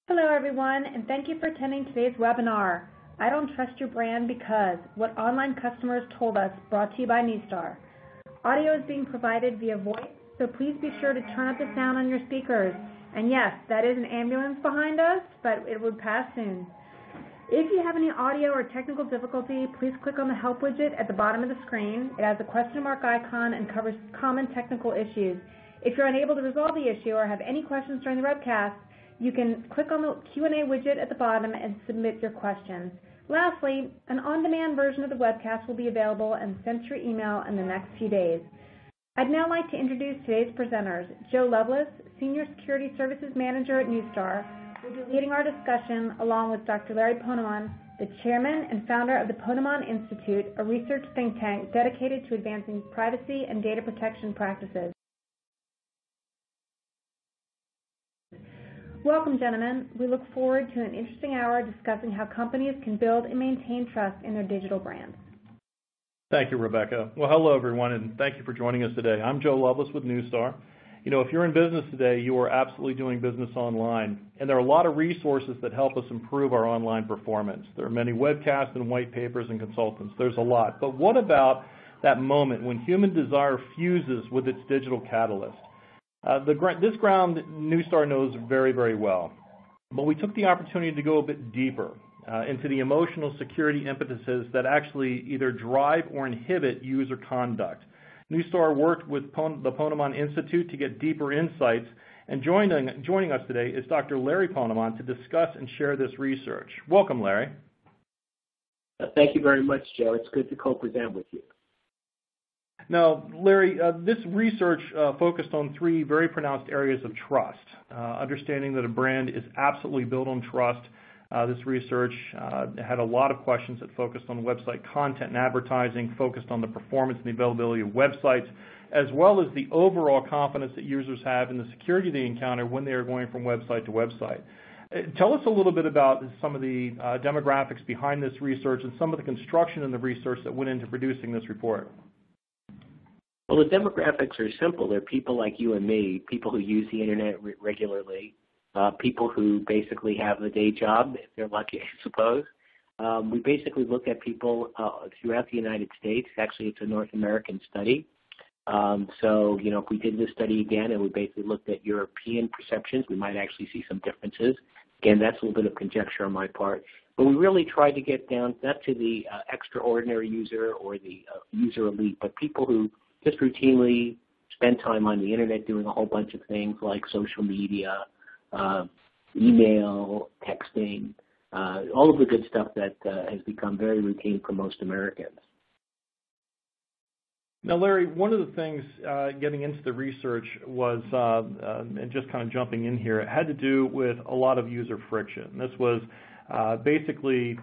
Hello everyone, and thank you for attending today's webinar, I Don't Trust Your Brand Because, What Online Customers Told Us, brought to you by Neustar. Audio is being provided via voice, so please be sure to turn up the sound on your speakers. And yes, that is an ambulance behind us, but it will pass soon. If you have any audio or technical difficulty, please click on the Help widget at the bottom of the screen. It has a question mark icon and covers common technical issues. If you're unable to resolve the issue or have any questions during the webcast, you can click on the Q&A widget at the bottom and submit your questions. Lastly, an on-demand version of the webcast will be available and sent to your email in the next few days. I'd now like to introduce today's presenters. Joe Lovelace, Senior Security Services Manager at Neustar, will be leading our discussion along with Dr. Larry Ponemon, the Chairman and Founder of the Ponemon Institute, a research think tank dedicated to advancing privacy and data protection practices. Welcome, gentlemen. We look forward to an interesting hour discussing how companies can build and maintain trust in their digital brands. Thank you, Rebecca. Well, hello, everyone, and thank you for joining us today. I'm Joe Lovelace with Neustar. You know, if you're in business today, you are absolutely doing business online, and there are a lot of resources that help us improve our online performance. There are many webcasts and white papers and consultants. There's a lot. But what about that moment when human desire fuses with its digital catalyst? This ground Neustar knows very, very well, but we took the opportunity to go a bit deeper into the emotional security impetuses that actually either drive or inhibit user conduct. Neustar worked with the Ponemon Institute to get deeper insights, and joining us today is Dr. Larry Ponemon to discuss and share this research. Welcome, Larry. Thank you very much, Joe. It's good to co-present with you. Now, Larry, this research focused on three very pronounced areas of trust. Understanding that a brand is absolutely built on trust. This research had a lot of questions that focused on website content and advertising, focused on the performance and the availability of websites, as well as the overall confidence that users have in the security they encounter when they are going from website to website. Tell us a little bit about some of the demographics behind this research and some of the construction in the research that went into producing this report. Well, the demographics are simple. They're people like you and me, people who use the internet regularly, people who basically have a day job, if they're lucky, I suppose. We basically look at people throughout the United States. Actually, it's a North American study. So, you know, if we did this study again and we basically looked at European perceptions, we might actually see some differences. Again, that's a little bit of conjecture on my part. But we really tried to get down not to the extraordinary user or the user elite, but people who just routinely spend time on the internet doing a whole bunch of things like social media, email, texting, all of the good stuff that has become very routine for most Americans. Now, Larry, one of the things getting into the research was, and just kind of jumping in here, it had to do with a lot of user friction. This was basically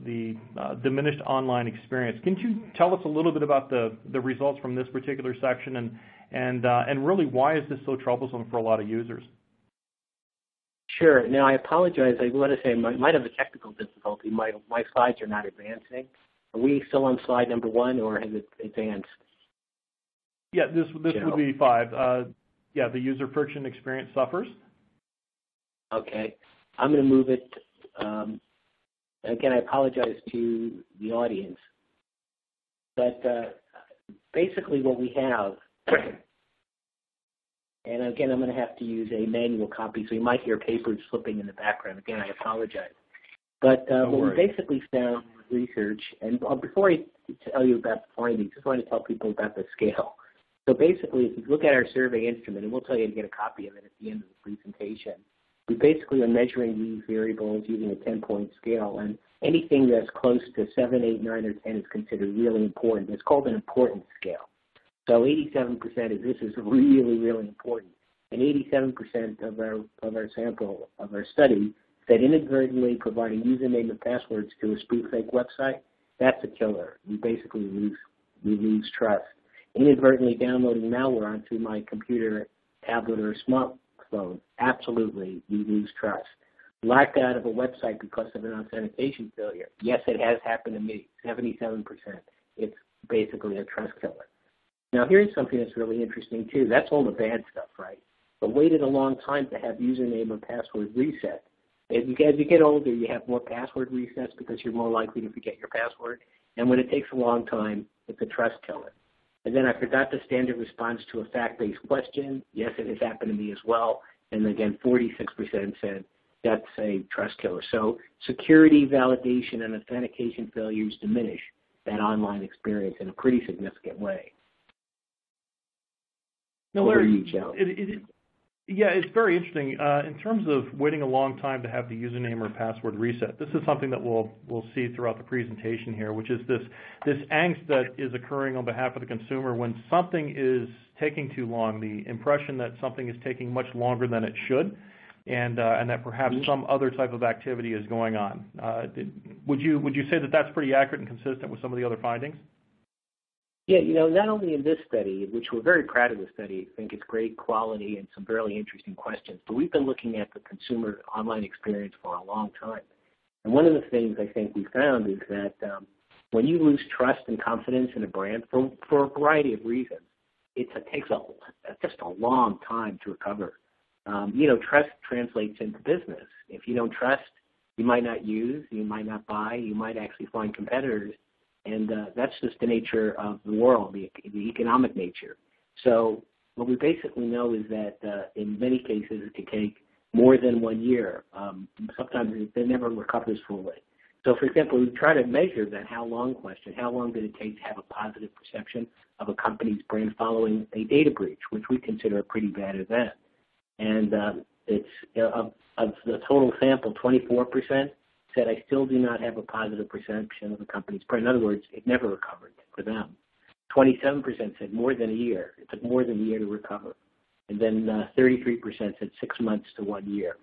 the diminished online experience. Can you tell us a little bit about the results from this particular section and really why is this so troublesome for a lot of users? Sure. Now, I apologize. I want to say I might have a technical difficulty. My slides are not advancing. Are we still on slide number 1, or has it advanced? Yeah, this would be 5. Yeah, the user friction experience suffers. Okay. I'm going to move it. Again, I apologize to the audience. But basically what we have, and again, I'm going to have to use a manual copy, so you might hear papers flipping in the background. Again, I apologize. But what we basically found with research, and before I tell you about the findings, I just want to tell people about the scale. So basically, if you look at our survey instrument, and we'll tell you to get a copy of it at the end of the presentation, we basically are measuring these variables using a 10-point scale, and anything that's close to 7, 8, 9, or 10 is considered really important. It's called an importance scale. So 87% is this is really, really important. And 87% of our sample, of our study, said inadvertently providing username and passwords to a spoof fake website, that's a killer. We basically lose trust. Inadvertently downloading malware onto my computer, tablet, or smartphone, absolutely, we lose trust. Locked out of a website because of an authentication failure, yes, it has happened to me, 77%. It's basically a trust killer. Now, here's something that's really interesting, too. That's all the bad stuff, right? But waited a long time to have username or password reset. As you get older, you have more password resets because you're more likely to forget your password. And when it takes a long time, it's a trust killer. And then I forgot the standard response to a fact-based question. Yes, it has happened to me as well. And again, 46% said that's a trust killer. So security, validation, and authentication failures diminish that online experience in a pretty significant way. No, Larry, yeah, it's very interesting. In terms of waiting a long time to have the username or password reset, this is something that we'll see throughout the presentation here, which is this angst that is occurring on behalf of the consumer when something is taking too long, the impression that something is taking much longer than it should, and that perhaps some other type of activity is going on. Would you say that that's pretty accurate and consistent with some of the other findings? Yeah, not only in this study, which we're very proud of the study, I think it's great quality and some really interesting questions, but we've been looking at the consumer online experience for a long time. And one of the things I think we found is that when you lose trust and confidence in a brand for a variety of reasons, it takes just a long time to recover. Trust translates into business. If you don't trust, you might not use, you might not buy, you might actually find competitors. And that's just the nature of the world, the economic nature. So what we basically know is that in many cases it can take more than 1 year. Sometimes it never recovers fully. So, for example, we try to measure that how long question. How long did it take to have a positive perception of a company's brand following a data breach, which we consider a pretty bad event. And it's of the total sample, 24% said, I still do not have a positive perception of the company's brand. In other words, it never recovered for them. 27% said more than a year. It took more than a year to recover. And then 33% said 6 months to 1 year.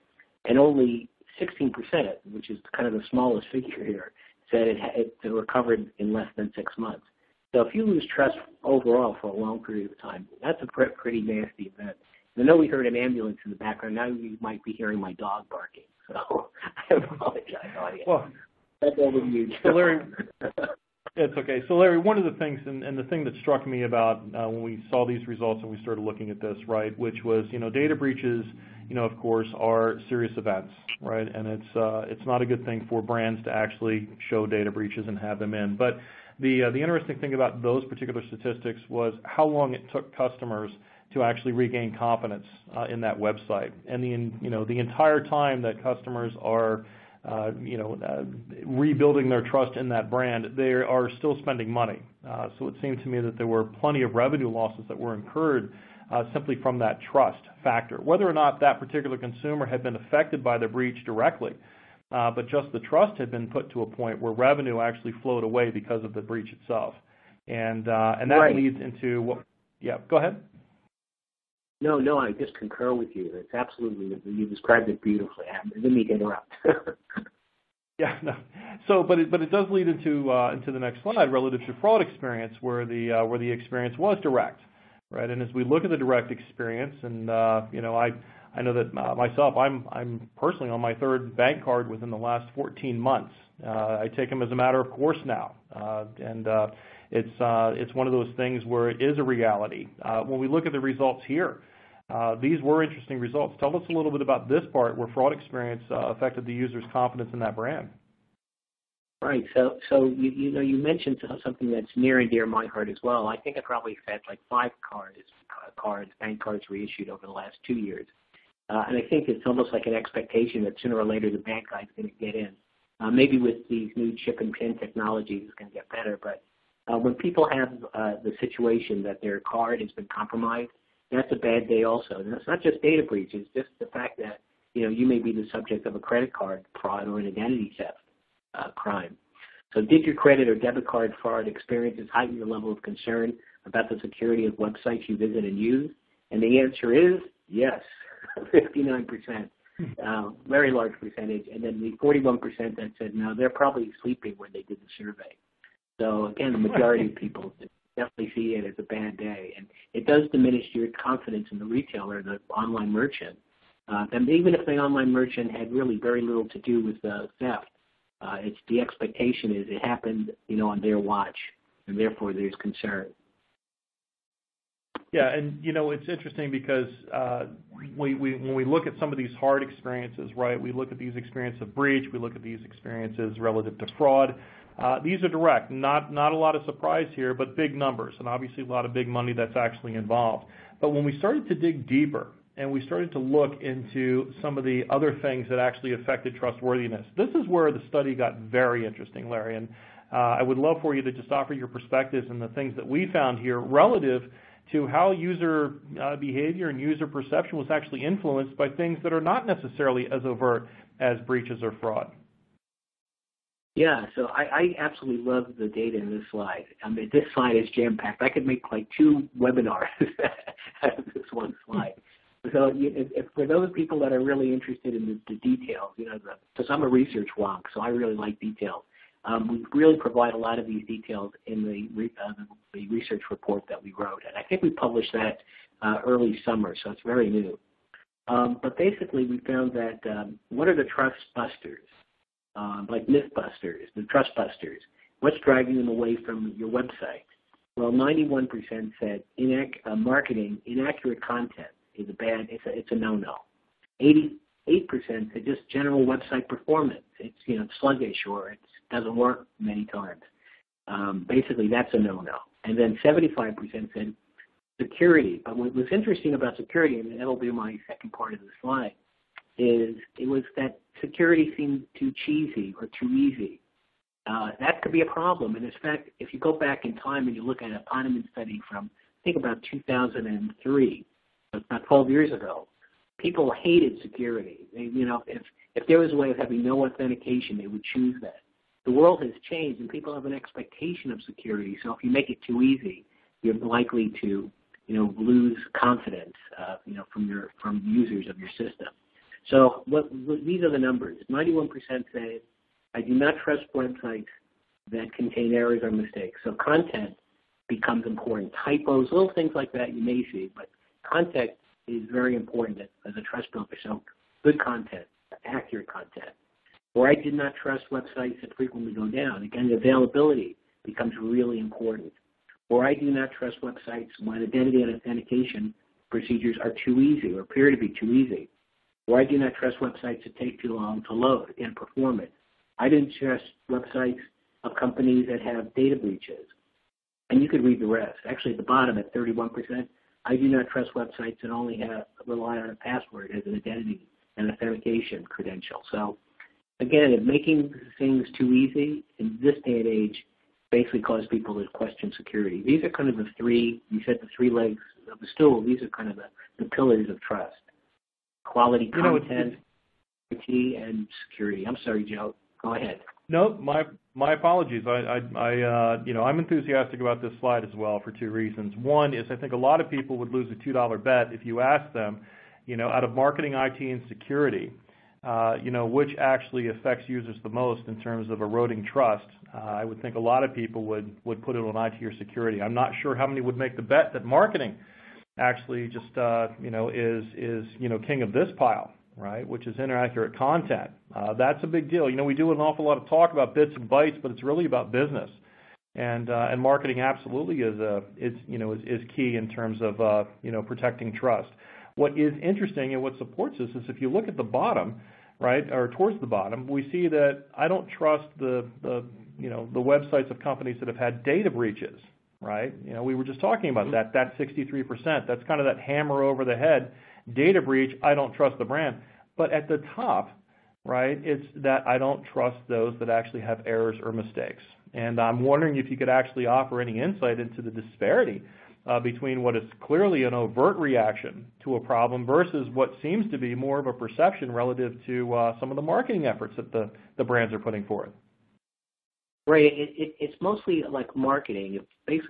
And only 16%, which is kind of the smallest figure here, said it recovered in less than 6 months. So if you lose trust overall for a long period of time, that's a pretty nasty event. And I know we heard an ambulance in the background. Now you might be hearing my dog barking. So I apologize, audience. Well, that's over to you, so Larry, it's okay. So Larry, one of the things, and the thing that struck me about when we saw these results and we started looking at this, right, which was, data breaches, of course, are serious events, right, and it's not a good thing for brands to actually show data breaches and have them in. But the interesting thing about those particular statistics was how long it took customers to actually regain confidence in that website, and the entire time that customers are rebuilding their trust in that brand, they are still spending money. So it seemed to me that there were plenty of revenue losses that were incurred simply from that trust factor, whether or not that particular consumer had been affected by the breach directly, but just the trust had been put to a point where revenue actually flowed away because of the breach itself, and that right. leads into what? Yeah, go ahead. No, I just concur with you. It's absolutely, you described it beautifully. I didn't mean to interrupt. Yeah, no. So, but it does lead into the next slide relative to fraud experience, where the experience was direct, right? And as we look at the direct experience, and I know that myself, I'm personally on my third bank card within the last 14 months. I take them as a matter of course now, and it's one of those things where it is a reality. When we look at the results here, these were interesting results. Tell us a little bit about this part where fraud experience affected the user's confidence in that brand. Right. So you mentioned something that's near and dear to my heart as well. I think I probably had like 5 bank cards reissued over the last 2 years. And I think it's almost like an expectation that sooner or later the bank guy's going to get in. Maybe with these new chip and pin technologies it's going to get better, but when people have the situation that their card has been compromised, that's a bad day also. And it's not just data breaches, just the fact that you may be the subject of a credit card fraud or an identity theft crime. So did your credit or debit card fraud experiences heighten your level of concern about the security of websites you visit and use? And the answer is yes, 59%. Very large percentage. And then the 41% that said no, they're probably sleeping when they did the survey. So again, the majority of people definitely see it as a bad day, and it does diminish your confidence in the retailer, the online merchant. And even if the online merchant had really very little to do with the theft, it's the expectation is it happened, on their watch, and therefore there's concern. Yeah, and it's interesting because when we look at some of these hard experiences, right? We look at these experiences of breach, we look at these experiences relative to fraud. These are direct, not a lot of surprise here, but big numbers, and obviously a lot of big money that's actually involved. But when we started to dig deeper and we started to look into some of the other things that actually affected trustworthiness, this is where the study got very interesting, Larry. And I would love for you to just offer your perspectives and the things that we found here relative to how user behavior and user perception was actually influenced by things that are not necessarily as overt as breaches or fraud. Yeah, so I absolutely love the data in this slide. I mean, this slide is jam-packed. I could make like 2 webinars out of this one slide. So if for those people that are really interested in the details, because I'm a research wonk, so I really like details. We really provide a lot of these details in the research report that we wrote, and I think we published that early summer, so it's very new. But basically, we found that what are the trust busters, like myth busters, the trust busters? What's driving them away from your website? Well, 91% said marketing, inaccurate content is it's a no-no. 88% said just general website performance. It's sluggish or it doesn't work many times. Basically, that's a no-no. And then 75% said security. But what was interesting about security, and that'll be my second part of the slide, is it was that security seemed too cheesy or too easy. That could be a problem. And in fact, if you go back in time and you look at an Ponemon study from, I think, about 2003, about 12 years ago, people hated security. If there was a way of having no authentication, they would choose that. The world has changed, and people have an expectation of security. So if you make it too easy, you're likely to, lose confidence, from users of your system. So these are the numbers. 91% say, I do not trust websites that contain errors or mistakes. So content becomes important. Typos, little things like that you may see, but content is very important as a trust builder. So good content, accurate content. Or I did not trust websites that frequently go down. Again, availability becomes really important. Or I do not trust websites when identity and authentication procedures are too easy or appear to be too easy. Or I do not trust websites that take too long to load. Again, performance. I didn't trust websites of companies that have data breaches. And you could read the rest. Actually, at the bottom at 31%, I do not trust websites that only rely on a password as an identity and authentication credential. So, again, making things too easy in this day and age basically causes people to question security. These are kind of the three legs of the stool. These are kind of the pillars of trust. Quality content, security, and security. I'm sorry, Joe. Go ahead. No, my apologies. I'm enthusiastic about this slide as well for 2 reasons. One is I think a lot of people would lose a $2 bet if you asked them, out of marketing, IT, and security, which actually affects users the most in terms of eroding trust. I would think a lot of people would put it on IT or security. I'm not sure how many would make the bet that marketing actually just is king of this pile, right? Which is inaccurate content. That's a big deal. We do an awful lot of talk about bits and bytes, but it's really about business. And marketing absolutely is key in terms of protecting trust. What is interesting and what supports this is if you look at the bottom, right, or towards the bottom, we see that I don't trust the websites of companies that have had data breaches, right? We were just talking about that. That's 63%. That's kind of that hammer over the head. Data breach, I don't trust the brand. But at the top, right, it's that I don't trust those that actually have errors or mistakes. And I'm wondering if you could actually offer any insight into the disparity between what is clearly an overt reaction to a problem versus what seems to be more of a perception relative to some of the marketing efforts that the brands are putting forth. Right. It's mostly like marketing. If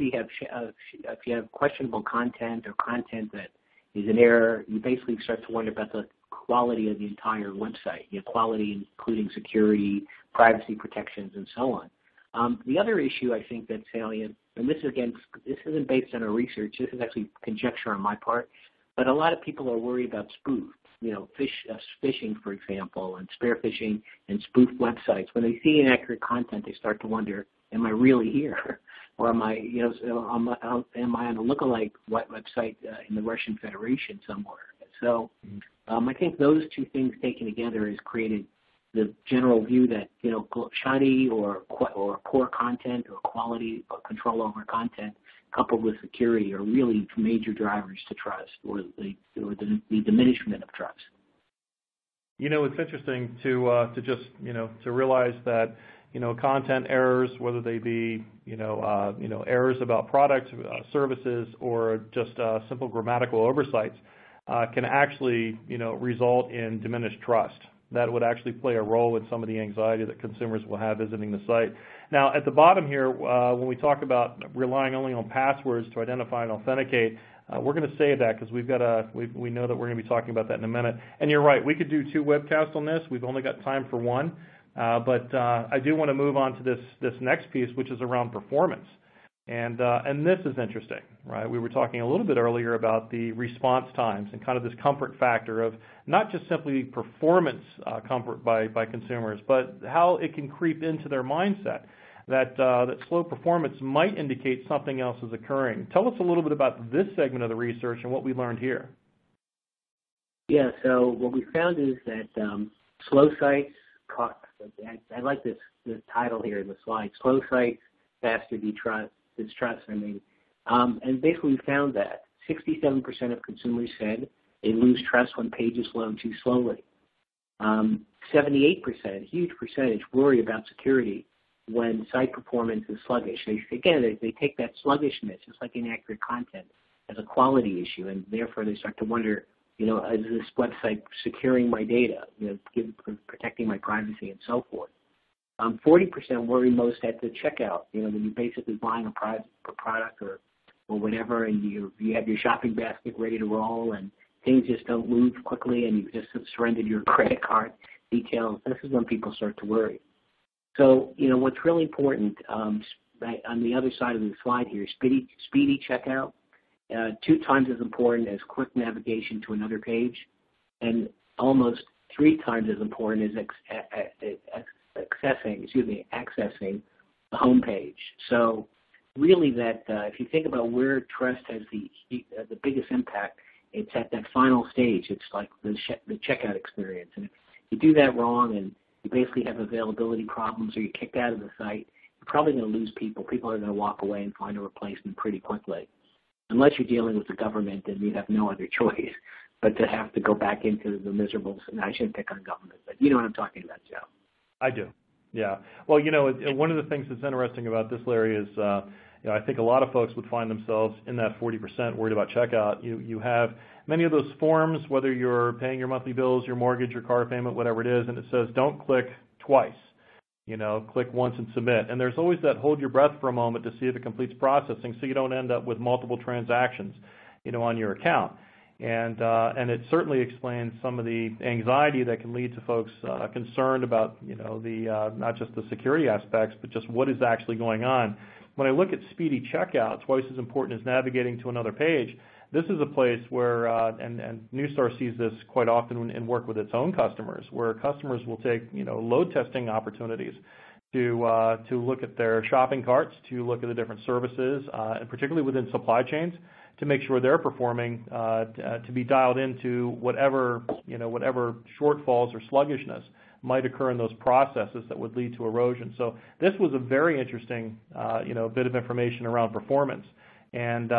you have questionable content or content that is an error, you basically start to wonder about the quality of the entire website, quality including security, privacy protections, and so on. The other issue I think that's salient, and this isn't based on our research, this is actually conjecture on my part, but a lot of people are worried about spoof, phishing, for example, and spear phishing and spoof websites. When they see inaccurate content, they start to wonder, am I really here? Or am I, am I on a lookalike website in the Russian Federation somewhere? So I think those two things taken together has created the general view that, shoddy or poor content or quality or control over content coupled with security are really major drivers to trust or the diminishment of trust. It's interesting to just, to realize that, content errors, whether they be, errors about product, services, or just simple grammatical oversights, can actually, result in diminished trust. That would actually play a role in some of the anxiety that consumers will have visiting the site. Now, at the bottom here, when we talk about relying only on passwords to identify and authenticate, we're going to save that because we know that we're going to be talking about that in a minute. And you're right, we could do 2 webcasts on this. We've only got time for 1. But I do want to move on to this next piece, which is around performance. And this is interesting, right? We were talking a little bit earlier about the response times and kind of this comfort factor of not just simply performance comfort by consumers, but how it can creep into their mindset that slow performance might indicate something else is occurring. Tell us a little bit about this segment of the research and what we learned here. Yeah, so what we found is that slow sites, I like this title here in the slide, slow sites, faster distrust. And basically we found that 67% of consumers said they lose trust when pages load too slowly. 78%, huge percentage, worry about security when site performance is sluggish. They take that sluggishness, just like inaccurate content, as a quality issue, and therefore they start to wonder, is this website securing my data, protecting my privacy and so forth. 40% worry most at the checkout, when you're basically buying a product or whatever, and you have your shopping basket ready to roll, and things just don't move quickly, and you've just surrendered your credit card details. This is when people start to worry. So, what's really important on the other side of the slide here, speedy checkout, 2 times as important as quick navigation to another page, and almost 3 times as important as accessing the home page. So really that if you think about where trust has the biggest impact, it's at that final stage. It's like the checkout experience. And if you do that wrong and you basically have availability problems or you're kicked out of the site, you're probably going to lose people. People are going to walk away and find a replacement pretty quickly. Unless you're dealing with the government and you have no other choice but to have to go back into the miserable, and I shouldn't pick on government, but you know what I'm talking about, Joe. I do, yeah. Well, one of the things that's interesting about this, Larry, is I think a lot of folks would find themselves in that 40% worried about checkout. You have many of those forms, whether you're paying your monthly bills, your mortgage, your car payment, whatever it is, and it says don't click twice. Click once and submit. And there's always that hold your breath for a moment to see if it completes processing so you don't end up with multiple transactions, on your account. And it certainly explains some of the anxiety that can lead to folks concerned about, not just the security aspects, but just what is actually going on. When I look at speedy checkout, twice as important as navigating to another page, this is a place where, and Neustar sees this quite often in work with its own customers, where customers will take, load testing opportunities to look at their shopping carts, to look at the different services, and particularly within supply chains, to make sure they're performing, to be dialed into whatever shortfalls or sluggishness might occur in those processes that would lead to erosion. So this was a very interesting, bit of information around performance. And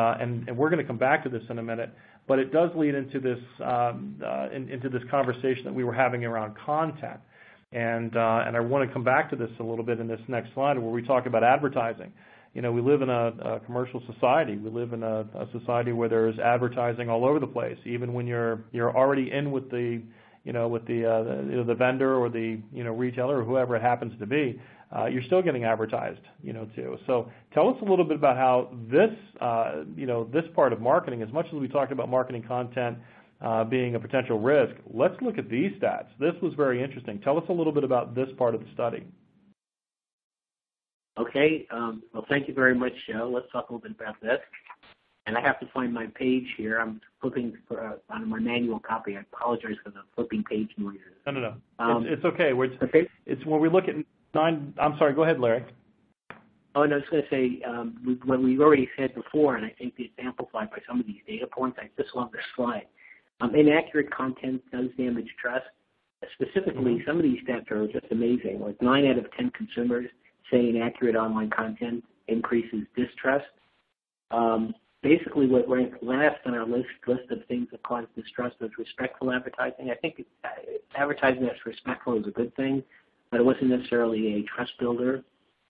we're going to come back to this in a minute, but it does lead into this conversation that we were having around content, and I want to come back to this a little bit in this next slide where we talk about advertising. We live in a commercial society. We live in a society where there's advertising all over the place, even when you're already in with the the vendor or the retailer or whoever it happens to be. You're still getting advertised, too. So tell us a little bit about how this, this part of marketing, as much as we talked about marketing content being a potential risk, let's look at these stats. This was very interesting. Tell us a little bit about this part of the study. Okay. Well, thank you very much, Joe. Let's talk a little bit about this. And I have to find my page here. I'm flipping on my manual copy. I apologize for the flipping page noises. No. It's okay. Okay. It's when we look at I'm sorry, go ahead, Larry. Oh, and I was going to say, what we already said before, and I think it's amplified by some of these data points. I just love this slide. Inaccurate content does damage trust. Specifically, some of these stats are just amazing. Like 9 out of 10 consumers say inaccurate online content increases distrust. Basically, what ranked last on our list of things that cause distrust is respectful advertising. I think advertising that's respectful is a good thing, but it wasn't necessarily a trust builder.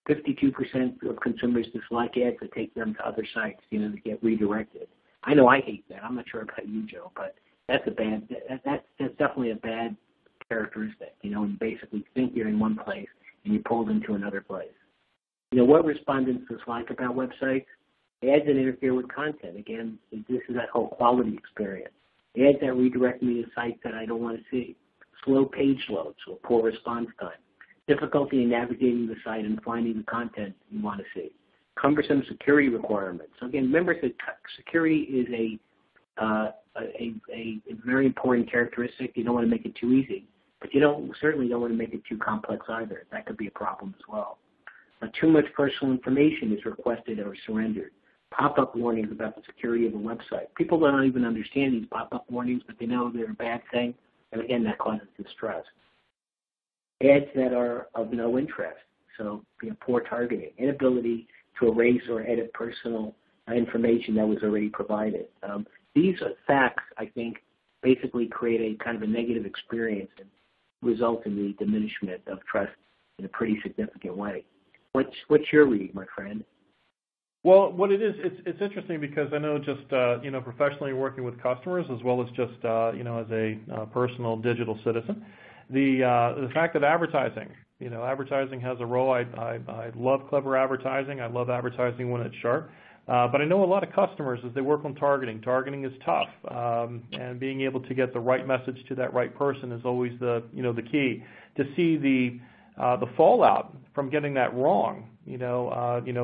52% of consumers dislike ads that take them to other sites, that get redirected. I know I hate that. I'm not sure about you, Joe, but that's definitely a bad characteristic. When you basically think you're in one place and you're pulled into another place. What respondents dislike about websites? Ads that interfere with content. Again, this is that whole quality experience. Ads that redirect me to sites that I don't want to see. Slow page loads or poor response time. Difficulty in navigating the site and finding the content you want to see. Cumbersome security requirements. So again, remember that security is a very important characteristic. You don't want to make it too easy, but you certainly don't want to make it too complex either. That could be a problem as well. Too much personal information is requested or surrendered. Pop-up warnings about the security of a website. People don't even understand these pop-up warnings, but they know they're a bad thing, and again, that causes distrust. Ads that are of no interest, so poor targeting, inability to erase or edit personal information that was already provided. These facts, I think, basically create a kind of a negative experience and result in the diminishment of trust in a pretty significant way. What's your read, my friend? Well, what it is, it's interesting because I know just professionally working with customers as well as just as a personal digital citizen, the fact that advertising has a role. I love clever advertising. I love advertising when it's sharp. But I know a lot of customers as they work on targeting. Targeting is tough, and being able to get the right message to that right person is always the key. To see the fallout from getting that wrong,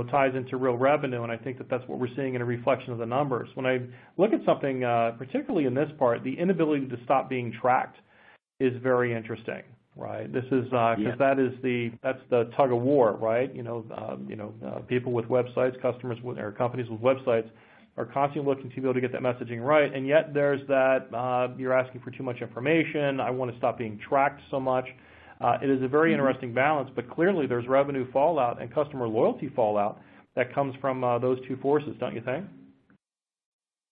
ties into real revenue, and I think that that's what we're seeing in a reflection of the numbers. When I look at something, particularly in this part, the inability to stop being tracked is very interesting, right? This is because that's the tug of war, right? People with websites, customers or companies with websites are constantly looking to be able to get that messaging right, and yet there's that you're asking for too much information. I want to stop being tracked so much. It is a very interesting balance, but clearly there's revenue fallout and customer loyalty fallout that comes from those two forces, don't you think?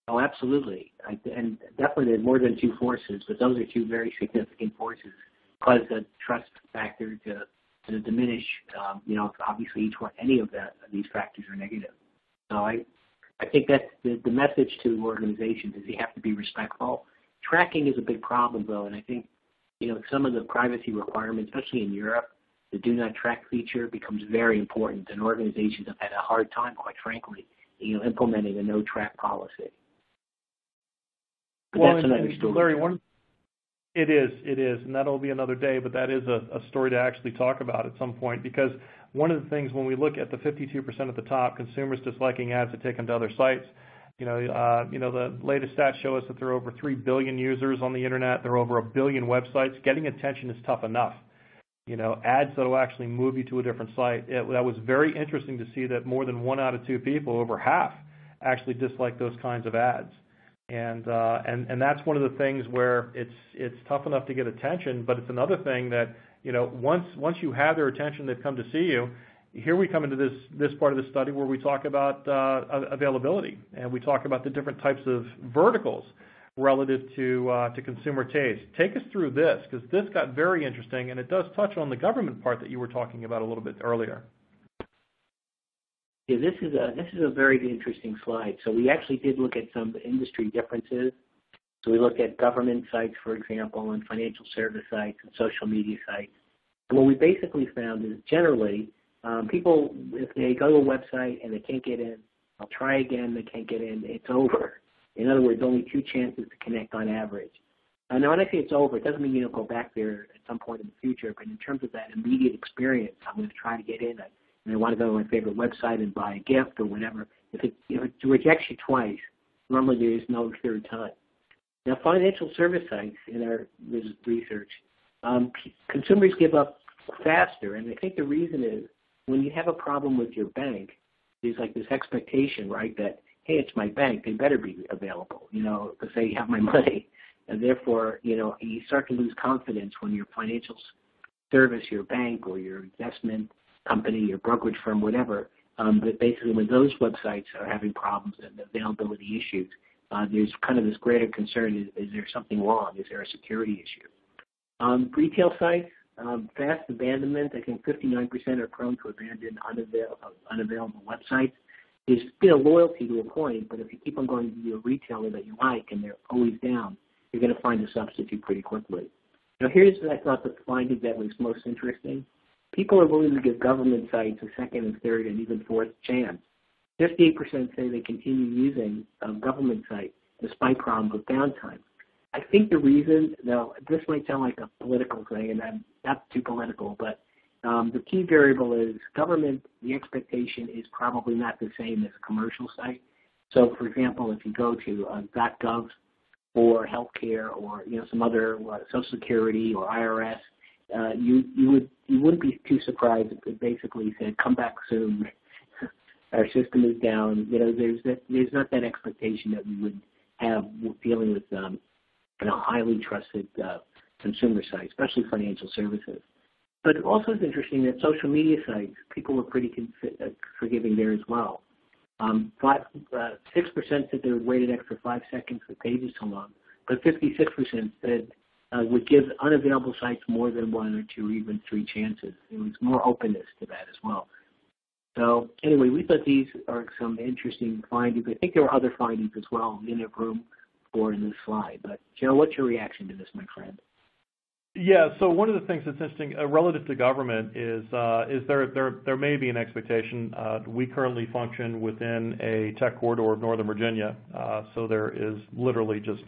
Oh, absolutely. And definitely there's more than two forces, but those are two very significant forces. Cause the trust factor to diminish. Obviously any of these factors are negative. So I think that's the message to organizations is you have to be respectful. Tracking is a big problem, though, and I think some of the privacy requirements, especially in Europe, the do not track feature becomes very important, and organizations have had a hard time, quite frankly, implementing a no track policy. But that's another story. Larry, it is, and that'll be another day, but that is a story to actually talk about at some point, because one of the things when we look at the 52% at the top, consumers disliking ads that take them to other sites, the latest stats show us that there are over 3 billion users on the internet. There are over 1 billion websites. Getting attention is tough enough. Ads that will actually move you to a different site. That was very interesting to see that more than 1 out of 2 people, over half, actually dislike those kinds of ads. And that's one of the things where it's tough enough to get attention, but it's another thing that once you have their attention, they've come to see you. Here we come into this part of the study where we talk about availability, and we talk about the different types of verticals relative to consumer taste. Take us through this, because this got very interesting, and it does touch on the government part that you were talking about a little bit earlier. Yeah, this is a very interesting slide. So we actually did look at some industry differences. So we looked at government sites, for example, and financial service sites and social media sites. And what we basically found is generally people, if they go to a website and they can't get in, they'll try again, they can't get in, it's over. In other words, only 2 chances to connect on average. Now, when I say it's over, it doesn't mean you don't go back there at some point in the future, but in terms of that immediate experience, I'm going to try to get in, and I want to go to my favorite website and buy a gift or whatever. If it rejects you twice, normally there is no third time. Now, financial service sites, in our research, consumers give up faster, and I think the reason is when you have a problem with your bank, there's like this expectation, right, that, hey, it's my bank, they better be available, because they have my money. And therefore, you start to lose confidence when your financial service, your bank or your investment company, your brokerage firm, whatever, but basically when those websites are having problems and availability issues, there's kind of this greater concern, is there something wrong? Is there a security issue? Retail sites, fast abandonment, I think 59% are prone to abandon unavailable websites. There's loyalty to a point, but if you keep on going to a retailer that you like and they're always down, you're going to find a substitute pretty quickly. Now, here's, I thought, the finding that was most interesting. People are willing to give government sites a second and third and even fourth chance. 58% say they continue using a government site despite problems with downtime. I think the reason, now this might sound like a political thing, and I'm not too political, but the key variable is government, the expectation is probably not the same as a commercial site. So, for example, if you go to .gov or healthcare or some other Social Security or IRS, you wouldn't be too surprised if it basically said, "Come back soon. Our system is down." There's not that expectation that we would have dealing with highly trusted consumer sites, especially financial services. But it also is interesting that social media sites, people were pretty forgiving there as well. 6% said they would wait an extra 5 seconds for pages to load, but 56% said would give unavailable sites more than 1 or 2 or even 3 chances. There was more openness to that as well. So anyway, we thought these are some interesting findings. I think there were other findings as well in the room or in this slide. But Joe, what's your reaction to this, my friend? Yeah, so one of the things that's interesting relative to government is there may be an expectation. We currently function within a tech corridor of Northern Virginia, so there is literally just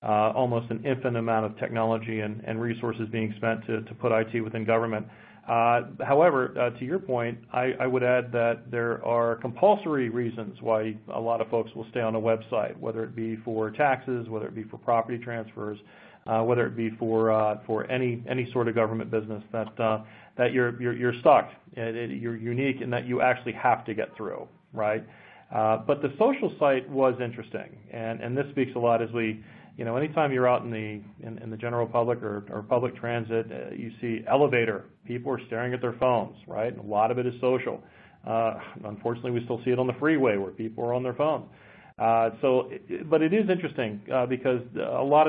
almost an infinite amount of technology and resources being spent to put IT within government. However, to your point, I would add that there are compulsory reasons why a lot of folks will stay on a website, whether it be for taxes, whether it be for property transfers, whether it be for any sort of government business that you're stuck. You're unique in that you actually have to get through, right? But the social site was interesting, and this speaks a lot as we, anytime you're out in the general public or public transit, you see elevator, people are staring at their phones, right? And a lot of it is social. Unfortunately, we still see it on the freeway where people are on their phones. But it is interesting because not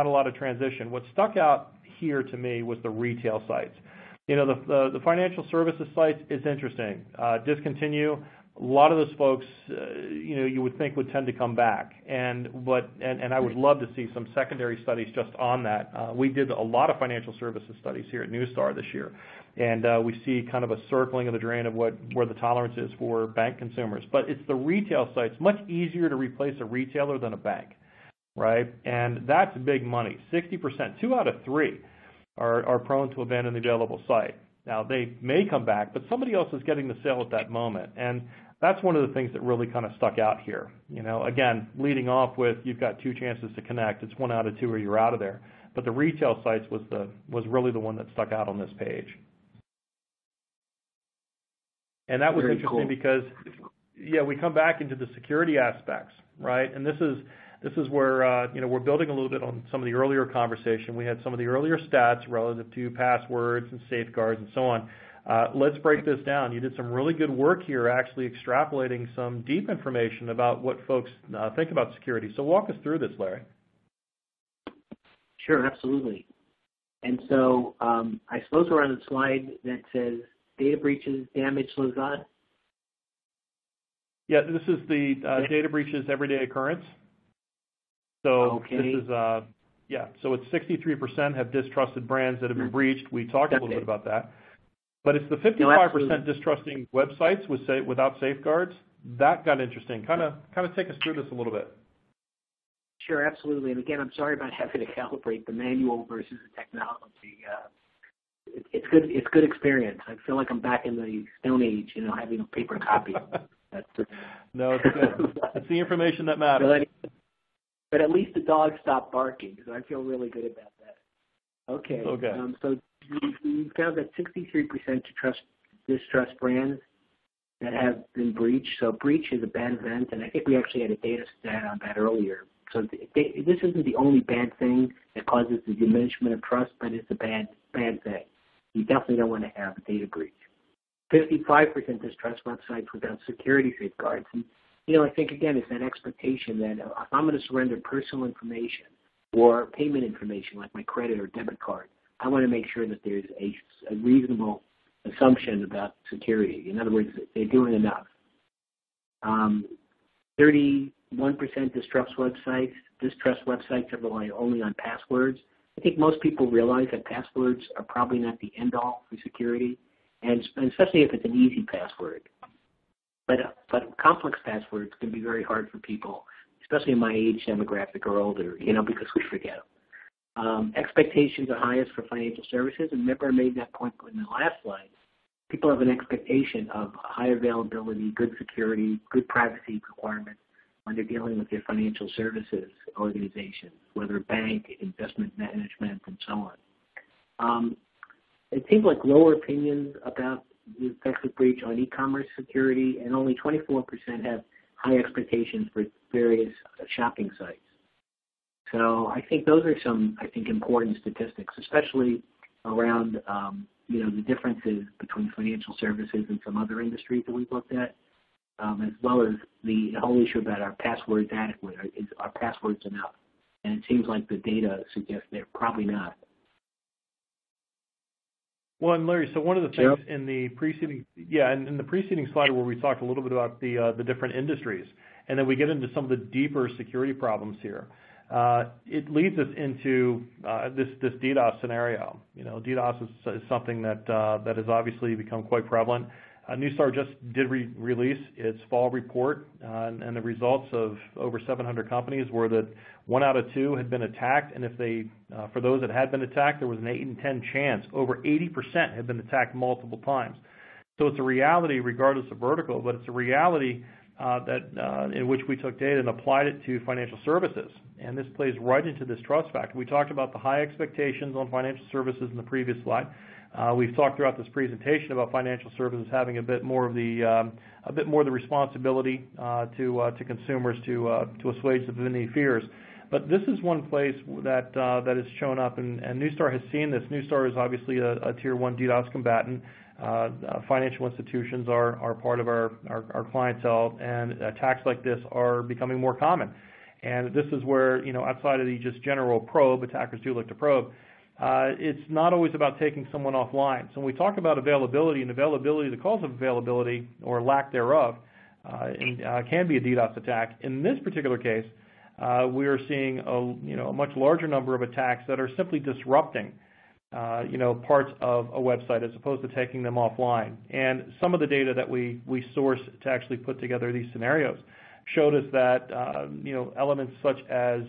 a lot of transition. What stuck out here to me was the retail sites. The financial services sites is interesting. Discontinue. A lot of those folks, you would think would tend to come back, and I would love to see some secondary studies just on that. We did a lot of financial services studies here at Newstar this year, and we see kind of a circling of the drain of where the tolerance is for bank consumers. But it's the retail sites. Much easier to replace a retailer than a bank, right? And that's big money. 60%, 2 out of 3 are prone to abandon the available site. Now, they may come back, but somebody else is getting the sale at that moment. And that's one of the things that really kind of stuck out here. Again, leading off with you've got 2 chances to connect. It's 1 out of 2 or you're out of there. But the retail sites was really the one that stuck out on this page. And that was Very interesting cool. Because, we come back into the security aspects, right? And this is where we're building a little bit on some of the earlier conversation. We had some of the earlier stats relative to passwords and safeguards and so on. Let's break this down. You did some really good work here actually extrapolating some deep information about what folks think about security. So walk us through this, Larry. Sure, absolutely. And so I suppose we're on the slide that says data breaches, damage, Lozad. Yeah, this is the data breaches everyday occurrence. So okay. This is, so it's 63% have distrusted brands that have been breached. We talked a little bit about that. But it's the 55% distrusting websites without safeguards. That got interesting. Kind of take us through this a little bit. Sure, absolutely. And again, I'm sorry about having to calibrate the manual versus the technology. It's good experience. I feel like I'm back in the Stone Age, having a paper copy. No, it's good. It's the information that matters. But at least the dog stopped barking, so I feel really good about that. Okay. Okay. So we found that 63% distrust brands that have been breached. So breach is a bad event, and I think we actually had a data stat on that earlier. So this isn't the only bad thing that causes the diminishment of trust, but it's a bad thing. You definitely don't want to have a data breach. 55% distrust websites without security safeguards. And, I think, again, it's that expectation that if I'm going to surrender personal information or payment information like my credit or debit card, I want to make sure that there's a reasonable assumption about security. In other words, they're doing enough. 31% distrust websites that rely only on passwords. I think most people realize that passwords are probably not the end-all for security, and especially if it's an easy password. But complex passwords can be very hard for people, especially in my age demographic or older, because we forget them. Expectations are highest for financial services, and remember I made that point in the last slide. People have an expectation of high availability, good security, good privacy requirements when they're dealing with their financial services organizations, whether bank, investment management, and so on. It seems like lower opinions about the effects of breach on e-commerce security, and only 24% have high expectations for various shopping sites. So I think those are some, important statistics, especially around, the differences between financial services and some other industries that we've looked at, as well as the whole issue about our passwords adequate. Is our passwords enough? And it seems like the data suggests they're probably not. Well, and Larry, so one of the things in the preceding, in the preceding slide where we talked a little bit about the different industries, and then we get into some of the deeper security problems here. It leads us into this DDoS scenario. DDoS is something that has obviously become quite prevalent. Neustar just did release its fall report, and the results of over 700 companies were that 1 out of 2 had been attacked, and if for those that had been attacked, there was an 8 in 10 chance. Over 80% had been attacked multiple times. So it's a reality regardless of vertical, but it's a reality in which we took data and applied it to financial services. And this plays right into this trust factor. We talked about the high expectations on financial services in the previous slide. We've talked throughout this presentation about financial services having a bit more of the responsibility to consumers to assuage the fears. But this is one place that has shown up, and Neustar has seen this. Neustar is obviously a Tier 1 DDoS combatant. Financial institutions are part of our clientele, and attacks like this are becoming more common. And this is where, outside of the just general probe, attackers do look to probe, it's not always about taking someone offline. So when we talk about availability, the cause of availability or lack thereof can be a DDoS attack. In this particular case, we are seeing a much larger number of attacks that are simply disrupting parts of a website as opposed to taking them offline. And some of the data that we sourced to actually put together these scenarios showed us that elements such as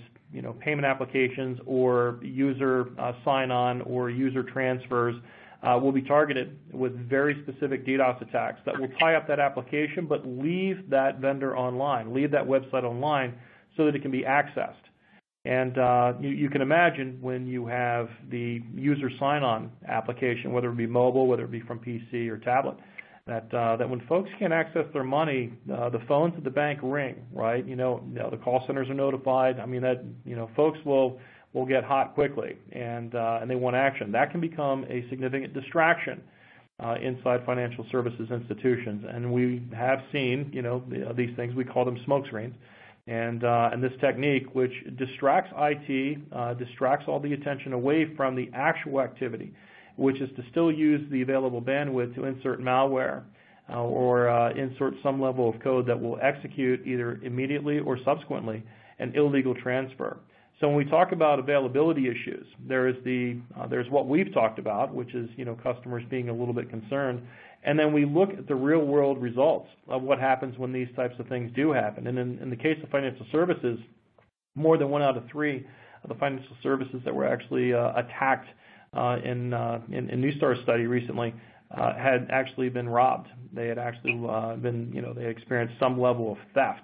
payment applications or user sign-on or user transfers will be targeted with very specific DDoS attacks that will tie up that application but leave that vendor online, leave that website online so that it can be accessed. And you can imagine when you have the user sign-on application, whether it be mobile, whether it be from PC or tablet, that when folks can't access their money, the phones at the bank ring, right? The call centers are notified. I mean, folks will get hot quickly, and they want action. That can become a significant distraction inside financial services institutions, and we have seen, these things. We call them smoke screens. And this technique, which distracts IT, distracts all the attention away from the actual activity, which is to still use the available bandwidth to insert malware or insert some level of code that will execute either immediately or subsequently an illegal transfer. So when we talk about availability issues, there's what we've talked about, which is customers being a little bit concerned. And then we look at the real-world results of what happens when these types of things do happen. And in the case of financial services, more than 1 out of 3 of the financial services that were actually attacked in Neustar's study recently had actually been robbed. They had actually they experienced some level of theft.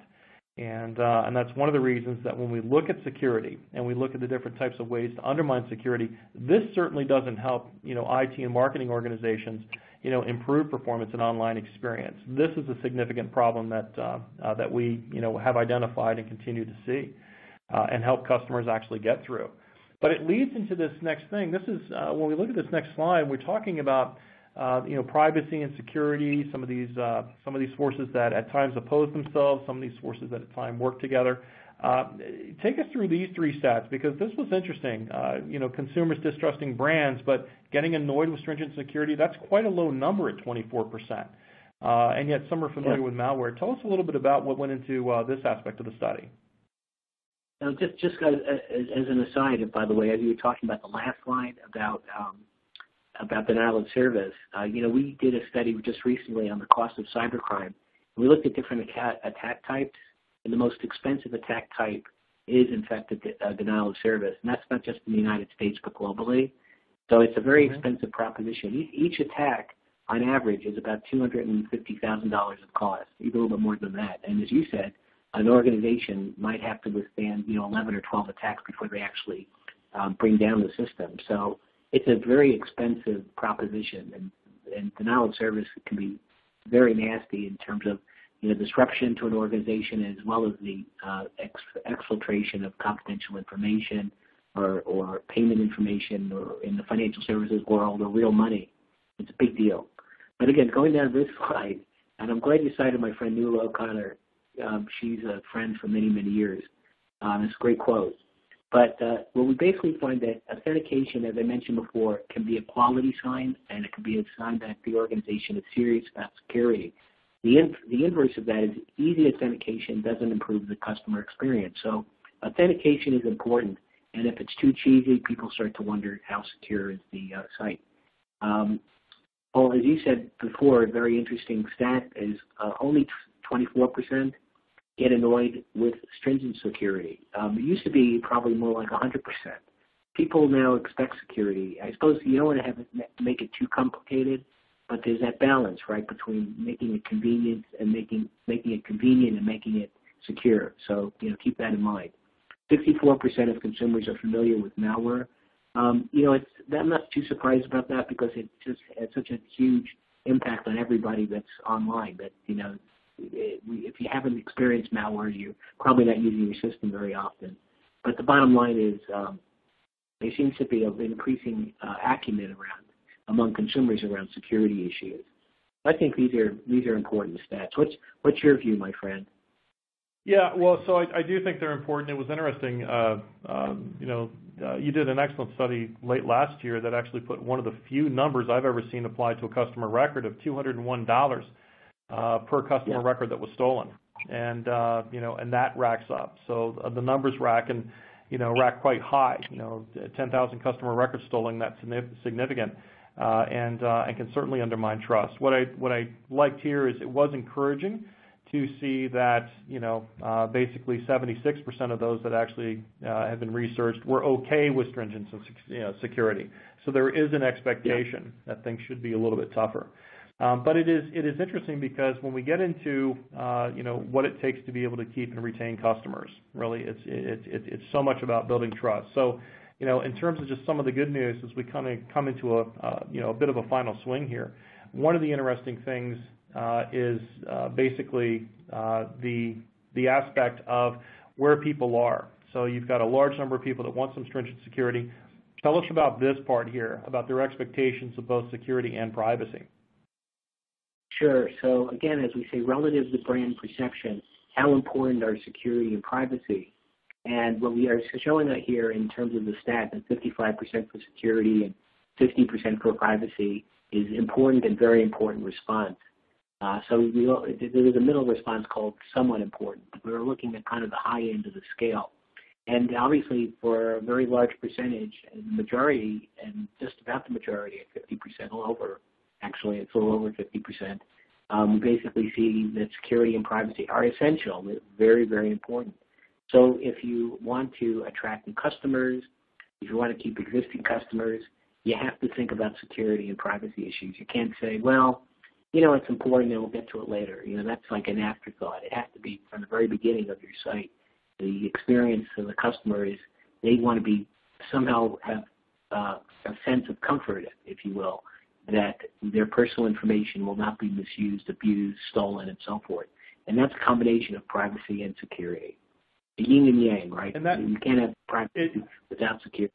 And that's one of the reasons that when we look at security and we look at the different types of ways to undermine security, this certainly doesn't help, IT and marketing organizations, improve performance and online experience. This is a significant problem that we, have identified and continue to see and help customers actually get through. But it leads into this next thing. This is when we look at this next slide, we're talking about privacy and security, some of these forces that at times oppose themselves, some of these forces that at times work together. Take us through these three stats, because this was interesting. Consumers distrusting brands, but getting annoyed with stringent security, that's quite a low number at 24%. And yet some are familiar with malware. Tell us a little bit about what went into this aspect of the study. Now, just as an aside, by the way, as you were talking about the last slide about denial of service, we did a study just recently on the cost of cybercrime. We looked at different attack types, and the most expensive attack type is, in fact, denial of service. And that's not just in the United States, but globally. So it's a very expensive proposition. Each attack, on average, is about $250,000 of cost, even a little bit more than that. And as you said, an organization might have to withstand, 11 or 12 attacks before they actually bring down the system. So it's a very expensive proposition, and denial of service can be very nasty in terms of disruption to an organization, as well as the exfiltration of confidential information or payment information, or in the financial services world, or real money. It's a big deal. But again, going down this slide, and I'm glad you cited my friend Nuala O'Connor. She's a friend for many, many years. It's a great quote. But well, we basically find that authentication, as I mentioned before, can be a quality sign, and it can be a sign that the organization is serious about security. The inverse of that is easy authentication doesn't improve the customer experience. So authentication is important, and if it's too cheesy, people start to wonder how secure is the site. Well, as you said before, a very interesting stat is only 24% get annoyed with stringent security. It used to be probably more like 100%. People now expect security. I suppose you don't want to make it too complicated, but there's that balance, right, between making it convenient and making it secure. So keep that in mind. 64% of consumers are familiar with malware. I'm not too surprised about that, because it just has such a huge impact on everybody that's online. That if you haven't experienced malware, you're probably not using your system very often. But the bottom line is there seems to be an increasing acumen among consumers around security issues. I think these are important stats. What's your view, my friend? Yeah, well, so I do think they're important. It was interesting. You did an excellent study late last year that actually put one of the few numbers I've ever seen applied to a customer record of $201 per customer record that was stolen, and and that racks up. So the numbers rack quite high. 10,000 customer records stolen, that's significant, and can certainly undermine trust. What I liked here is it was encouraging to see that basically 76% of those that actually have been researched were okay with stringent security. So there is an expectation that things should be a little bit tougher. But it is interesting, because when we get into what it takes to be able to keep and retain customers, really it's so much about building trust. So in terms of just some of the good news, as we kind of come into a bit of a final swing here, one of the interesting things is basically the aspect of where people are. So you've got a large number of people that want some stringent security. Tell us about this part here, about their expectations of both security and privacy. Sure. So again, as we say, relative to brand perception, how important are security and privacy? And what we are showing out here in terms of the stat, that 55% for security and 50% for privacy is important and very important response. So there's a middle response called somewhat important. We were looking at kind of the high end of the scale. And obviously for a very large percentage, and the majority, and just about the majority at 50%, actually it's a little over 50%, we basically see that security and privacy are essential. They're very, very important. So if you want to attract new customers, if you want to keep existing customers, you have to think about security and privacy issues. You can't say, well, it's important and we'll get to it later. That's like an afterthought. It has to be from the very beginning of your site. The experience of the customer is they want to be somehow have a sense of comfort, if you will, that their personal information will not be misused, abused, stolen, and so forth. And that's a combination of privacy and security. The yin and yang, right? And that, you can't have privacy without security.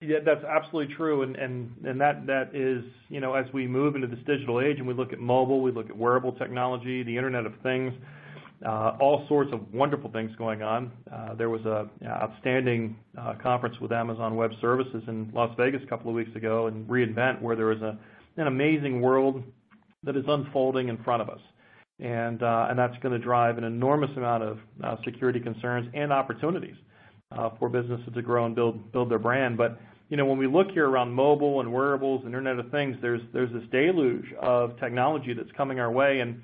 Yeah, that's absolutely true, and that is, as we move into this digital age and we look at mobile, we look at wearable technology, the Internet of Things, all sorts of wonderful things going on. There was a outstanding conference with Amazon Web Services in Las Vegas a couple of weeks ago, and reInvent, where there was an amazing world that is unfolding in front of us, and that's going to drive an enormous amount of security concerns and opportunities for businesses to grow and build their brand. But when we look here around mobile and wearables and Internet of Things, there's this deluge of technology that's coming our way, and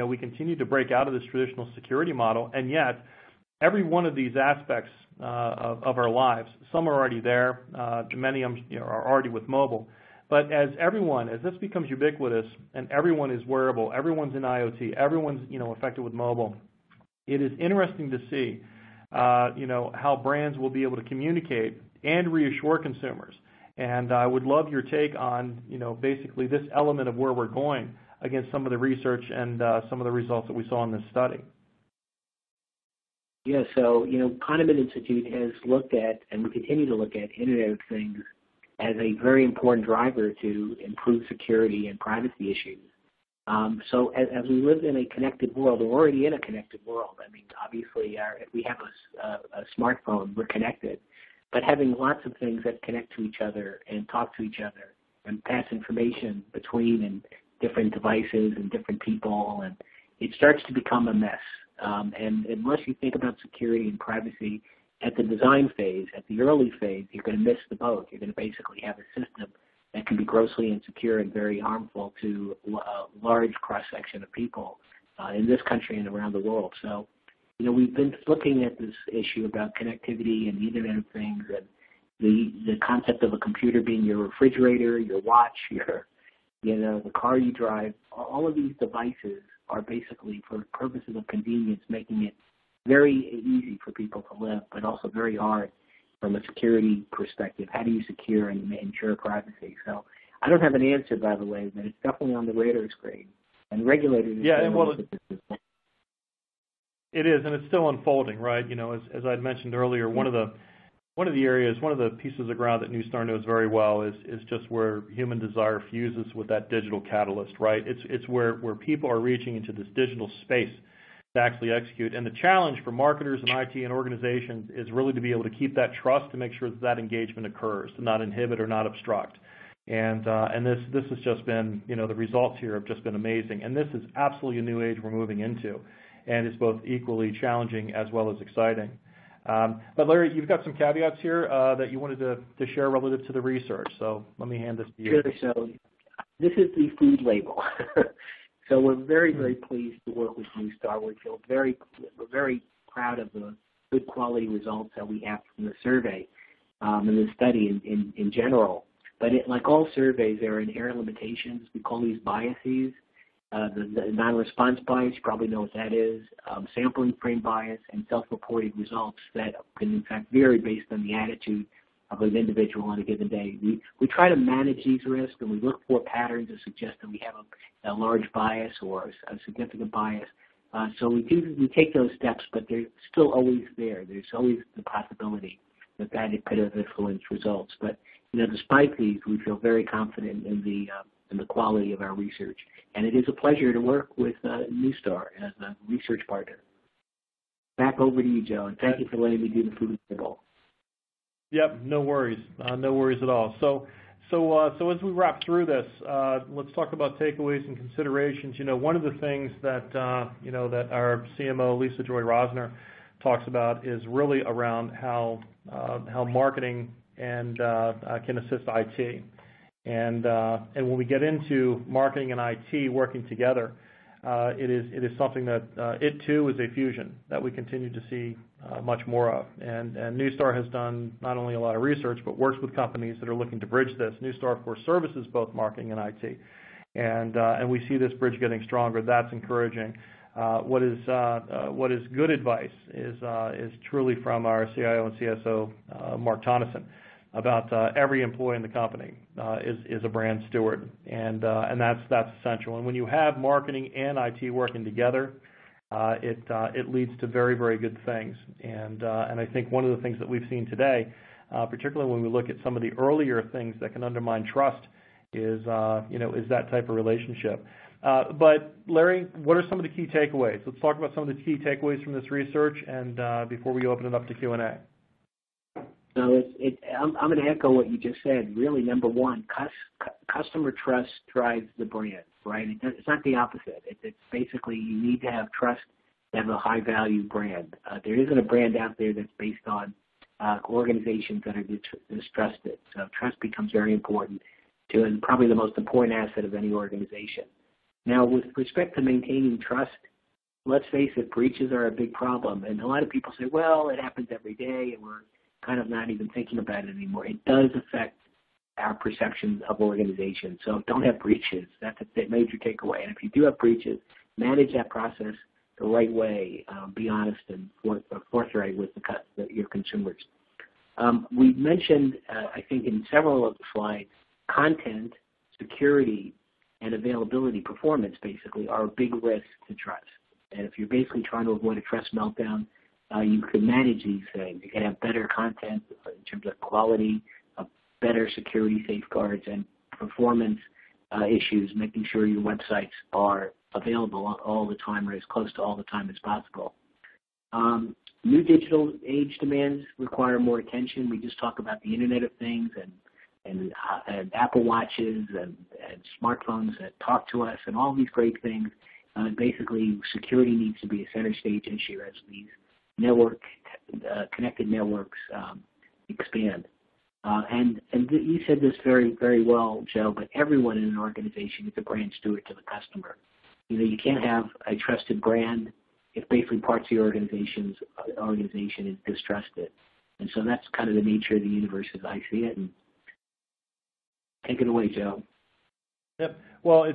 we continue to break out of this traditional security model, and yet every one of these aspects of our lives, some are already there, many of them are already with mobile. But as this becomes ubiquitous and everyone is wearable, everyone's in IoT, everyone's affected with mobile, it is interesting to see how brands will be able to communicate and reassure consumers. And I would love your take on, basically this element of where we're going against some of the research and some of the results that we saw in this study. Yeah, so, Kahneman Institute has looked at, and we continue to look at, Internet of Things as a very important driver to improve security and privacy issues. So as we live in a connected world, we're already in a connected world. I mean, obviously, if we have a smartphone, we're connected. But having lots of things that connect to each other and talk to each other and pass information between and different devices and different people, and it starts to become a mess. And unless you think about security and privacy at the design phase, at the early phase, you're going to miss the boat. You're going to basically have a system that can be grossly insecure and very harmful to a large cross-section of people in this country and around the world. So, we've been looking at this issue about connectivity and the Internet of Things, and the concept of a computer being your refrigerator, your watch, the car you drive. All of these devices are basically, for purposes of convenience, making it very easy for people to live, but also very hard from a security perspective. How do you secure and ensure privacy? So I don't have an answer, by the way, but it's definitely on the radar screen. And regulators... It is, and it's still unfolding, right? As I'd mentioned earlier, one of the pieces of ground that Neustar knows very well is just where human desire fuses with that digital catalyst, right? It's where people are reaching into this digital space to actually execute. And the challenge for marketers and IT and organizations is really to be able to keep that trust, to make sure that engagement occurs, to not inhibit or not obstruct. And this has just been, the results here have just been amazing. And this is absolutely a new age we're moving into, and it's both equally challenging as well as exciting. But Larry, you've got some caveats here that you wanted to share relative to the research. So let me hand this to you. Sure. So this is the food label. So we're very, very pleased to work with Neustar. We're very proud of the good quality results that we have from the survey and the study in general. But like all surveys, there are inherent limitations. We call these biases. The non-response bias, you probably know what that is, sampling frame bias, and self-reported results that can, in fact, vary based on the attitude of an individual on a given day. We try to manage these risks, and we look for patterns that suggest that we have a large bias or a significant bias. So we take those steps, but they're still always there. There's always the possibility that it could have influenced results. But despite these, we feel very confident in the quality of our research. And it is a pleasure to work with Neustar as a research partner. Back over to you, Joe, and thank you for letting me do the food label. Yep, no worries. No worries at all. So as we wrap through this, let's talk about takeaways and considerations. One of the things that that our CMO, Lisa Joy Rosner, talks about is really around how marketing and can assist IT. And when we get into marketing and IT working together, it is something that it too is a fusion that we continue to see much more of. And Neustar has done not only a lot of research, but works with companies that are looking to bridge this. Neustar, of course, services both marketing and IT. and we see this bridge getting stronger. That's encouraging. What is good advice is truly from our CIO and CSO, Mark Tonneson, about every employee in the company is a brand steward, and that's essential. And when you have marketing and IT working together, it leads to very, very good things. And I think one of the things that we've seen today, particularly when we look at some of the earlier things that can undermine trust, is that type of relationship. But Larry, what are some of the key takeaways? Let's talk about some of the key takeaways from this research, and before we open it up to Q&A. So I'm going to echo what you just said. Really, number one, customer trust drives the brand, right? It's not the opposite. It's basically you need to have trust to have a high-value brand. There isn't a brand out there that's based on organizations that are distrusted. So trust becomes very important to, and probably the most important asset of any organization. Now, with respect to maintaining trust, let's face it, breaches are a big problem. And a lot of people say, well, it happens every day, and we're kind of not even thinking about it anymore. It does affect our perception of organizations. So don't have breaches. That's a major takeaway. And if you do have breaches, manage that process the right way. Be honest and forthright with your consumers. We mentioned, I think in several of the slides, content, security, and availability, performance basically, are a big risk to trust. And if you're basically trying to avoid a trust meltdown, you can manage these things. You can have better content in terms of quality, better security safeguards, and performance issues, making sure your websites are available all the time or as close to all the time as possible. New digital age demands require more attention. We just talked about the Internet of Things and Apple Watches and smartphones that talk to us and all these great things. Basically, security needs to be a center stage issue as these connected networks expand. And you said this very, very well, Joe, but everyone in an organization is a brand steward to the customer. You can't have a trusted brand if basically parts of your organization is distrusted. And so that's kind of the nature of the universe as I see it. And take it away, Joe. Yep. Well,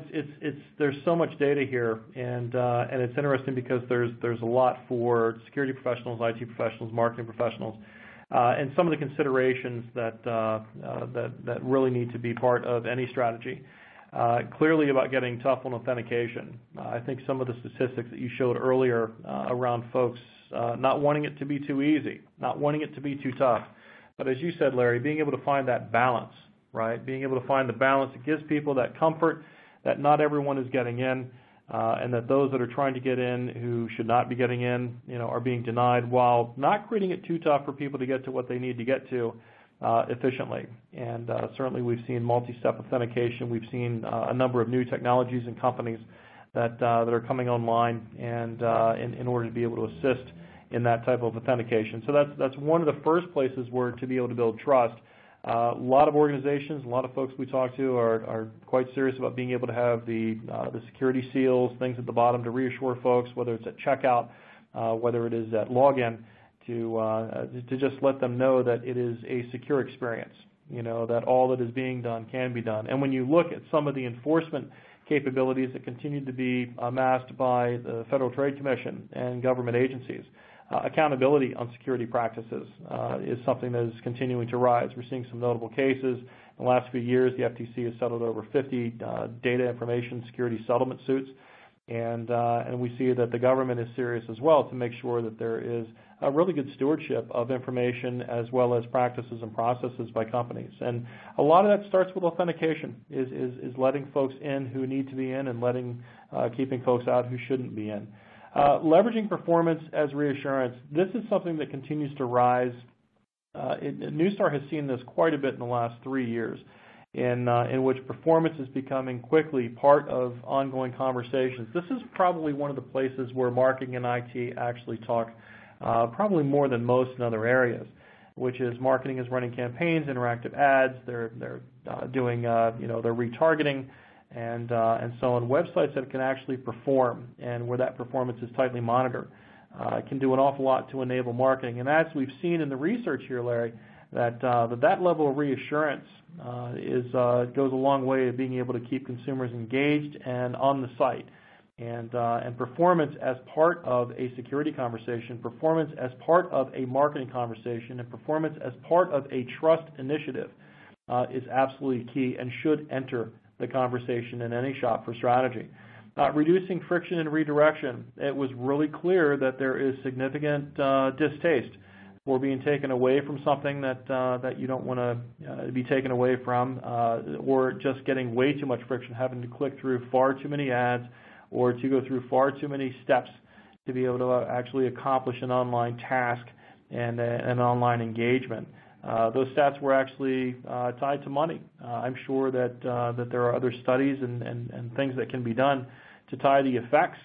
there's so much data here, and it's interesting because there's a lot for security professionals, IT professionals, marketing professionals, and some of the considerations that really need to be part of any strategy. Clearly, about getting tough on authentication. I think some of the statistics that you showed earlier around folks not wanting it to be too easy, not wanting it to be too tough, but as you said, Larry, being able to find that balance. Right, being able to find the balance that gives people that comfort that not everyone is getting in, and that those that are trying to get in who should not be getting in, are being denied, while not creating it too tough for people to get to what they need to get to efficiently. And certainly, we've seen multi-step authentication. We've seen a number of new technologies and companies that are coming online, and in order to be able to assist in that type of authentication. So that's one of the first places where to be able to build trust. A lot of organizations, a lot of folks we talk to are quite serious about being able to have the security seals, things at the bottom to reassure folks, whether it's at checkout, whether it is at login, to just let them know that it is a secure experience, that all that is being done can be done. And when you look at some of the enforcement capabilities that continue to be amassed by the Federal Trade Commission and government agencies, accountability on security practices is something that is continuing to rise. We're seeing some notable cases. In the last few years, the FTC has settled over 50 data information security settlement suits, and we see that the government is serious as well to make sure that there is a really good stewardship of information as well as practices and processes by companies. And a lot of that starts with authentication, is letting folks in who need to be in and keeping folks out who shouldn't be in. Leveraging performance as reassurance. This is something that continues to rise. Neustar has seen this quite a bit in the last 3 years, in which performance is becoming quickly part of ongoing conversations. This is probably one of the places where marketing and IT actually talk probably more than most in other areas, which is marketing is running campaigns, interactive ads, they're doing they're retargeting, and so on. Websites that can actually perform and where that performance is tightly monitored can do an awful lot to enable marketing. And as we've seen in the research here, Larry, that level of reassurance goes a long way of being able to keep consumers engaged and on the site. And performance as part of a security conversation, performance as part of a marketing conversation, and performance as part of a trust initiative is absolutely key and should enter the conversation in any shop for strategy. Reducing friction and redirection. It was really clear that there is significant distaste for being taken away from something that you don't want to be taken away from, or just getting way too much friction, having to click through far too many ads, or to go through far too many steps to be able to actually accomplish an online task and an online engagement. Those stats were actually tied to money. I'm sure that there are other studies and things that can be done to tie the effects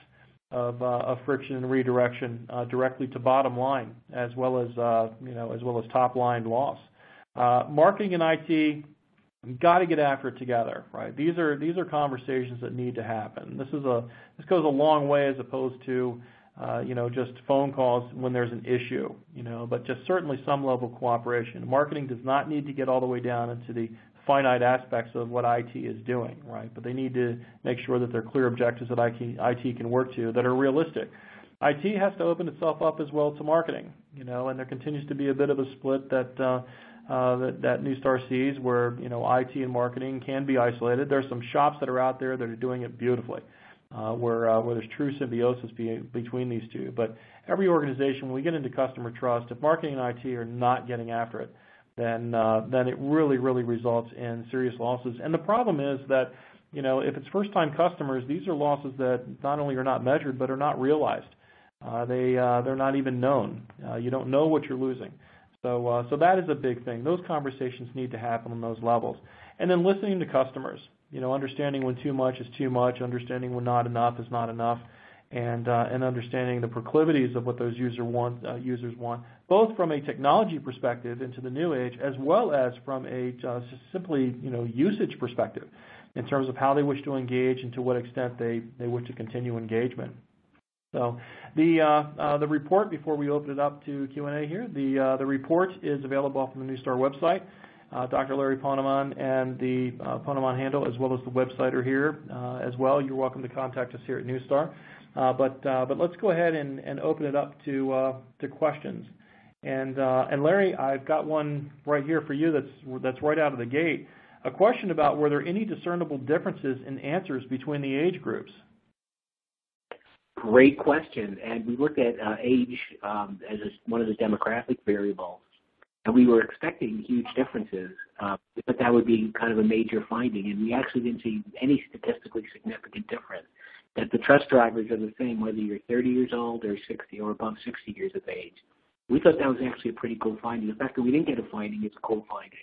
of friction and redirection directly to bottom line, as well as top line loss. Marketing and IT, got to get after it together, right? These are conversations that need to happen. This goes a long way as opposed to just phone calls when there's an issue, but just certainly some level of cooperation. Marketing does not need to get all the way down into the finite aspects of what IT is doing, right? But they need to make sure that there are clear objectives that IT can work to that are realistic. IT has to open itself up as well to marketing, and there continues to be a bit of a split that Neustar sees where, IT and marketing can be isolated. There's some shops that are out there that are doing it beautifully, where there's true symbiosis between these two. But every organization, when we get into customer trust, if marketing and IT are not getting after it, then it really, really results in serious losses. And the problem is that, if it's first-time customers, these are losses that not only are not measured, but are not realized. They're not even known. You don't know what you're losing. So that is a big thing. Those conversations need to happen on those levels. And then listening to customers, understanding when too much is too much, understanding when not enough is not enough, and understanding the proclivities of what those users want, both from a technology perspective into the new age, as well as from a simply usage perspective, in terms of how they wish to engage and to what extent they wish to continue engagement. So the report, before we open it up to Q&A here, the report is available off of the Neustar website. Dr. Larry Ponemon and the Ponemon handle, as well as the website, are here as well. You're welcome to contact us here at Neustar. But let's go ahead and open it up to questions. And Larry, I've got one right here for you that's right out of the gate. A question about were there any discernible differences in answers between the age groups? Great question. And we looked at age as one of the demographic variables. And we were expecting huge differences, but that would be kind of a major finding. And we actually didn't see any statistically significant difference, that the trust drivers are the same whether you're 30 years old or 60 or above 60 years of age. We thought that was actually a pretty cool finding. The fact that we didn't get a finding is a cool finding.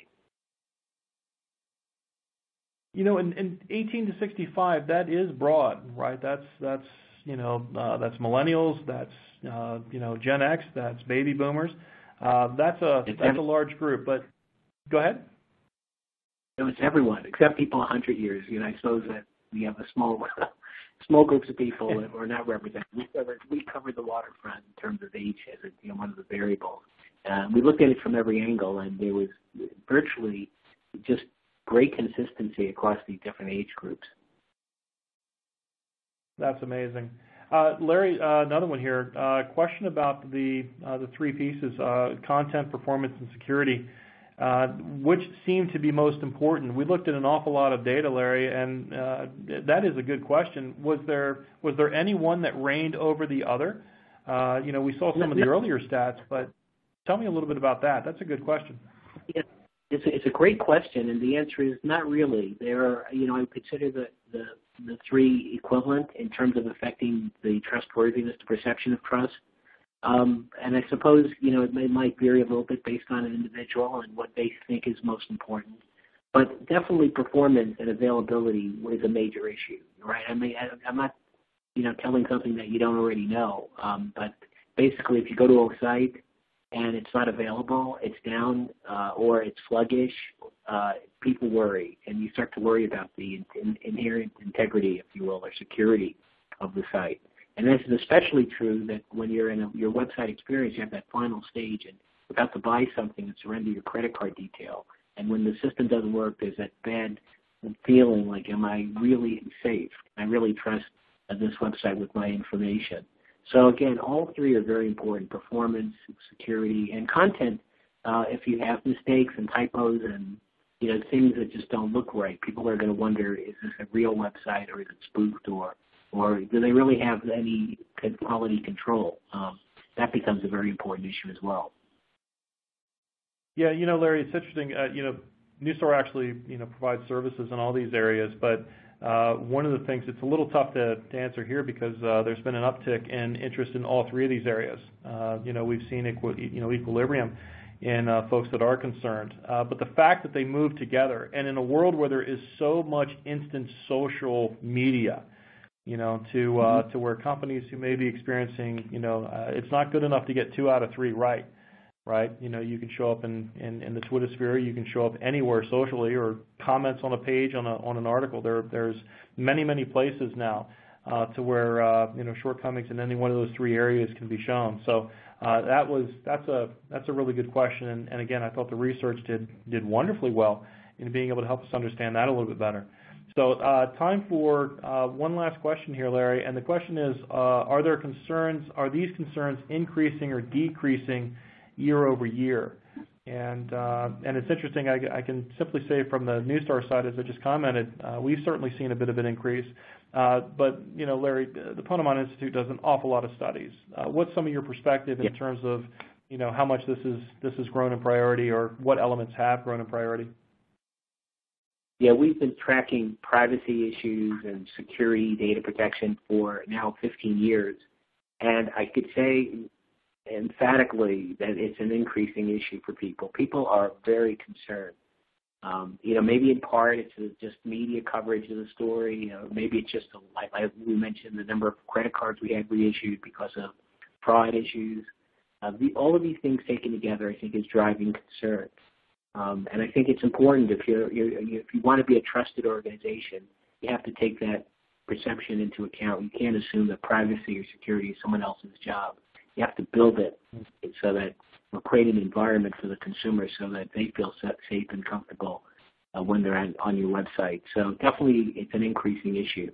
In 18 to 65, that is broad, right? That's millennials, that's Gen X, that's baby boomers. That's a large group. But go ahead. It was everyone except people 100 years. I suppose that we have a small groups of people that were not represented. We covered the waterfront in terms of age as one of the variables. We looked at it from every angle, and there was virtually just great consistency across these different age groups. That's amazing. Larry, another one here. Question about the three pieces, content, performance, and security. Which seem to be most important? We looked at an awful lot of data, Larry, and that is a good question. Was there any one that reigned over the other? We saw some of the earlier stats, but tell me a little bit about that. That's a good question. Yeah, it's a great question, and the answer is not really. There are, I would consider the three equivalent in terms of affecting the trustworthiness, the perception of trust. And I suppose, it might vary a little bit based on an individual and what they think is most important. But definitely performance and availability was a major issue, right? I mean, I'm not, telling something that you don't already know. But basically, if you go to a site and it's not available, it's down, or it's sluggish, people worry. And you start to worry about the inherent integrity, if you will, or security of the site. And this is especially true that when you're in your website experience, you have that final stage, and about to buy something and surrender your credit card detail. And when the system doesn't work, there's that bad feeling like, am I really safe? I really trust this website with my information. So again, all three are very important: performance, security, and content. If you have mistakes and typos and things that just don't look right, people are going to wonder, is this a real website or is it spoofed, or do they really have any quality control? That becomes a very important issue as well. Yeah, Larry, it's interesting. Neustar actually provides services in all these areas, but one of the things, it's a little tough to answer here because there's been an uptick in interest in all three of these areas. We've seen equilibrium in folks that are concerned. But the fact that they move together, and in a world where there is so much instant social media, to where companies who may be experiencing, it's not good enough to get 2 out of 3 right? You can show up in the Twitter sphere, you can show up anywhere socially, or comments on a page on an article. There's many places now to where shortcomings in any one of those 3 areas can be shown. So that's a really good question, and again, I thought the research did wonderfully well in being able to help us understand that a little bit better. So time for one last question here, Larry, and the question is, are these concerns increasing or decreasing year over year? And it's interesting, I can simply say from the Neustar side, as I just commented, we've certainly seen a bit of an increase. But, Larry, the Ponemon Institute does an awful lot of studies. What's some of your perspective in terms of, how much this has grown in priority, or what elements have grown in priority? Yeah, we've been tracking privacy issues and security data protection for now 15 years. And I could say emphatically that it's an increasing issue for people. People are very concerned. Maybe in part it's just media coverage of the story. Maybe it's just, like we mentioned, the number of credit cards we had reissued because of fraud issues. All of these things taken together, I think, is driving concern. And I think it's important, if you want to be a trusted organization, you have to take that perception into account. You can't assume that privacy or security is someone else's job. You have to build it so that we'll create an environment for the consumer so that they feel safe and comfortable when they're on your website. So definitely it's an increasing issue.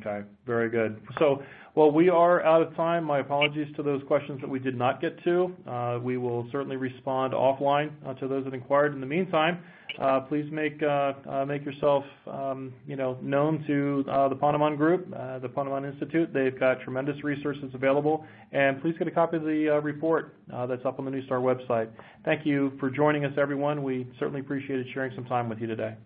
Okay, very good. So, well, we are out of time. My apologies to those questions that we did not get to. We will certainly respond offline to those that inquired. In the meantime, please make yourself known to the Ponemon Group, the Ponemon Institute. They've got tremendous resources available, and please get a copy of the report that's up on the Neustar website. Thank you for joining us, everyone. We certainly appreciated sharing some time with you today.